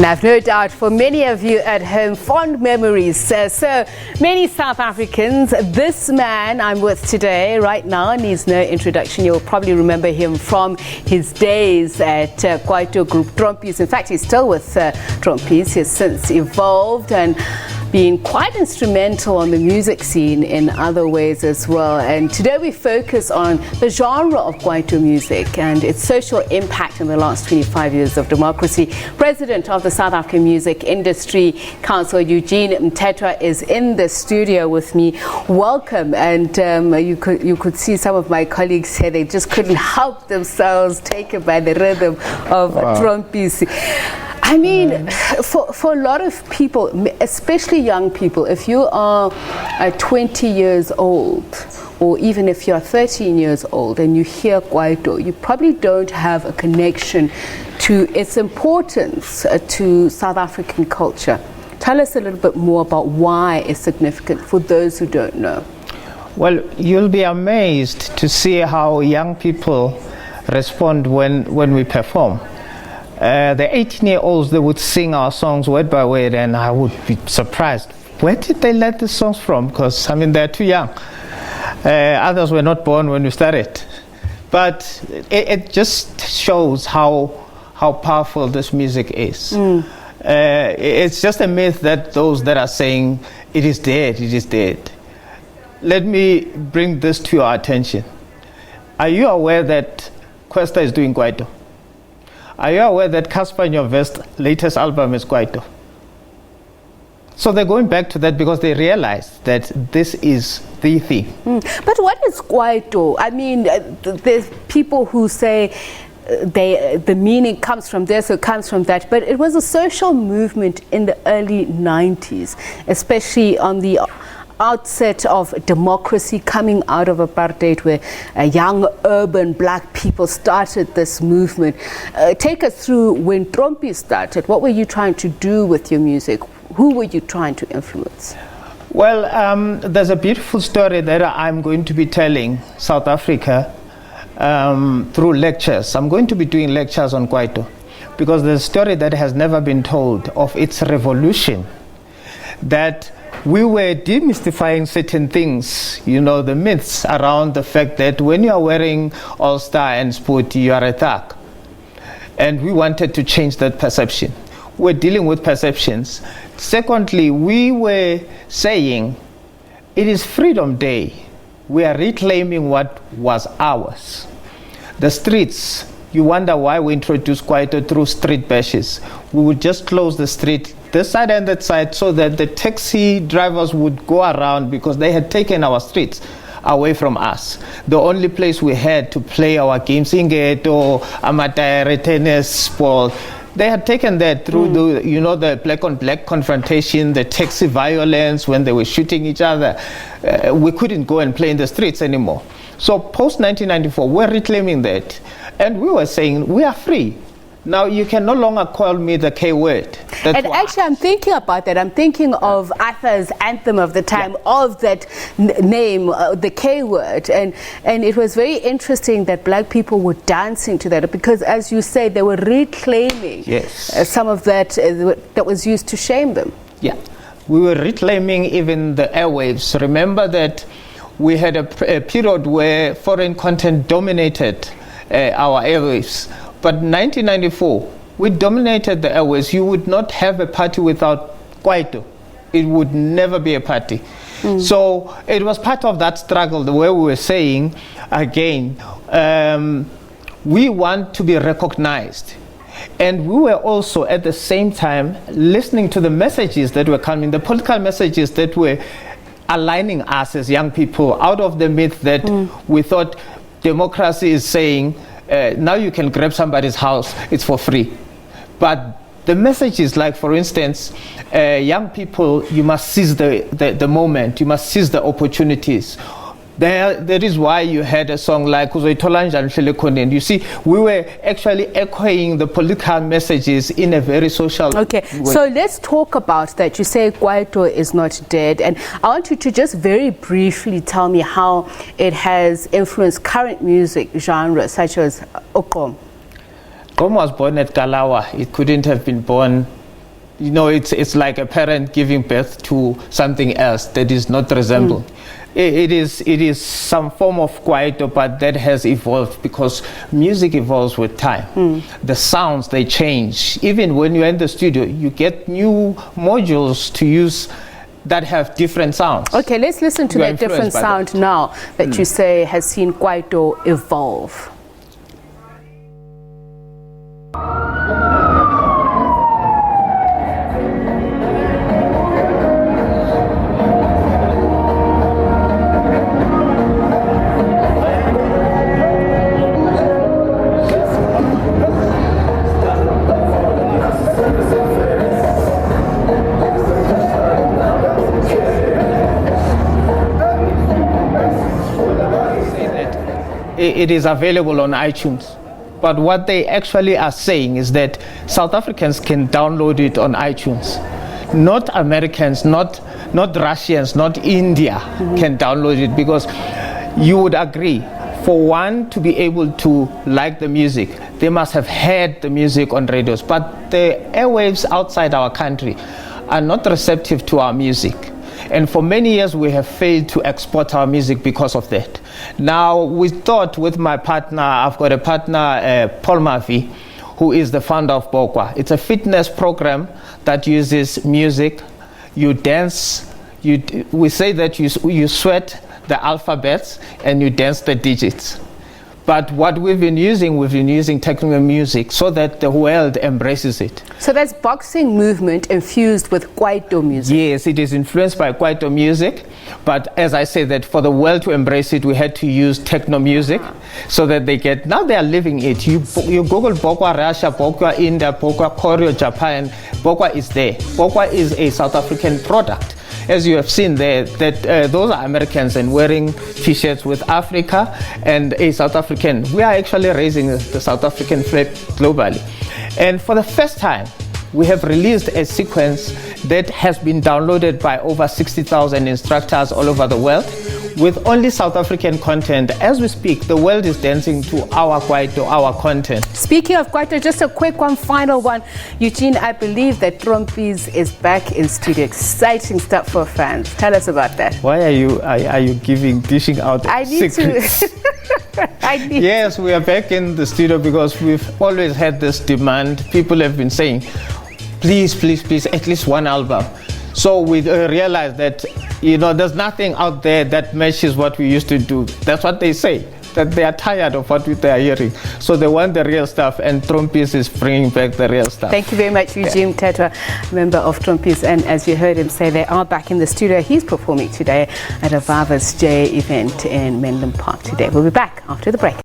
And I've no doubt for many of you at home, fond memories. So many South Africans. This man I'm with today, right now, needs no introduction. You'll probably remember him from his days at Kwaito group Trompies. In fact, he's still with Trompies. He's since evolved and been quite instrumental on the music scene in other ways as well. And today we focus on the genre of Kwaito music and its social impact in the last 25 years of democracy. President of the South African Music Industry Council, Eugene Mthethwa, is in the studio with me. Welcome. And you could see some of my colleagues here, they just couldn't help themselves taken by the rhythm of Trompies. I mean, for a lot of people, especially young people, if you are 20 years old, or even if you're 13 years old and you hear Kwaito, you probably don't have a connection to its importance to South African culture. Tell us a little bit more about why it's significant for those who don't know. Well, you'll be amazed to see how young people respond when we perform. The 18-year-olds, they would sing our songs word by word, and I would be surprised. Where did they learn the songs from? Because, I mean, they're too young. Others were not born when we started. But it just shows how powerful this music is. It's just a myth that those that are saying, it is dead, it is dead. Let me bring this to your attention. Are you aware that Kwesta is doing Kwaito? Are you aware that Casper Nyovest's latest album is Kwaito? So they're going back to that because they realize that this is the theme. But what is Kwaito? I mean, there's people who say the meaning comes from this or comes from that, but it was a social movement in the early 90s, especially on the outset of democracy coming out of apartheid, where young urban black people started this movement. Take us through when Trompies started. What were you trying to do with your music? Who were you trying to influence? Well, there's a beautiful story that I'm going to be telling South Africa through lectures. I'm going to be doing lectures on Kwaito because there's a story that has never been told of its revolution, that we were demystifying certain things, you know, the myths around the fact that when you are wearing All-Star and Sporty, you are a thug. And we wanted to change that perception. We're dealing with perceptions. Secondly, we were saying it is Freedom Day. We are reclaiming what was ours. The streets, you wonder why we introduced Kwaito through street bashes. We would just close the street, this side and that side, so that the taxi drivers would go around because they had taken our streets away from us. The only place we had to play our games, Ingeto, Amatare, tennis, ball, they had taken that through the black on black confrontation, the taxi violence when they were shooting each other. We couldn't go and play in the streets anymore. So post 1994, we're reclaiming that. And we were saying, we are free. Now you can no longer call me the K word. And actually, I'm thinking about that. I'm thinking of Arthur's anthem of the time, of that name, the K word. And it was very interesting that black people were dancing to that because, as you say, they were reclaiming some of that that was used to shame them. Yeah. We were reclaiming even the airwaves. Remember that we had a period where foreign content dominated our airwaves. But 1994, we dominated the airways. You would not have a party without Kwaito. It would never be a party. So it was part of that struggle, the way we were saying, again, we want to be recognized. And we were also, at the same time, listening to the messages that were coming, the political messages that were aligning us as young people out of the myth that we thought democracy is saying, now you can grab somebody's house, it's for free. But the message is like, for instance, young people, you must seize the moment, you must seize the opportunities. That is why you had a song like You see, we were actually echoing the political messages in a very social way. So let's talk about that. You say Kwaito is not dead, and I want you to just very briefly tell me how it has influenced current music genres such as Okom. Kom was born at Kalawa. It couldn't have been born You know, it's like a parent giving birth to something else that is not resembled. It is some form of Kwaito, but that has evolved because music evolves with time. The sounds, they change. Even when you're in the studio, you get new modules to use that have different sounds. Okay, let's listen to that different sound now that you say has seen Kwaito evolve. It is available on iTunes. But what they actually are saying is that South Africans can download it on iTunes. Not Americans, not Russians, not India can download it, because you would agree, for one to be able to like the music, they must have heard the music on radios. But the airwaves outside our country are not receptive to our music. And for many years, we have failed to export our music because of that. Now, we thought with my partner, I've got a partner, Paul Murphy, who is the founder of Bokwa. It's a fitness program that uses music. You dance. We say that you sweat the alphabets and you dance the digits. But what we've been using techno music so that the world embraces it. So that's boxing movement infused with Kwaito music. Yes, it is influenced by Kwaito music. But as I say, that for the world to embrace it, we had to use techno music so that now they are living it. You Google Bokwa Russia, Bokwa India, Bokwa Korea, Japan, Bokwa is there. Bokwa is a South African product. As you have seen there, that those are Americans and wearing t-shirts with Africa and a South African. We are actually raising the South African flag globally. And for the first time, we have released a sequence that has been downloaded by over 60,000 instructors all over the world with only South African content. As we speak, the world is dancing to our Kwaito, our content. Speaking of Kwaito, just a quick one, final one. Eugene, I believe that Trompies is back in studio. Exciting stuff for fans. Tell us about that. Why are you dishing out secrets? Yes, we are back in the studio because we've always had this demand. People have been saying, please, at least one album. So we realized that, there's nothing out there that matches what we used to do. That's what they say, that they are tired of what they are hearing. So they want the real stuff, and Trompies is bringing back the real stuff. Thank you very much, Eugene Mthethwa, member of Trompies. And as you heard him say, they are back in the studio. He's performing today at a Vava's J event in Menlyn Park today. We'll be back after the break.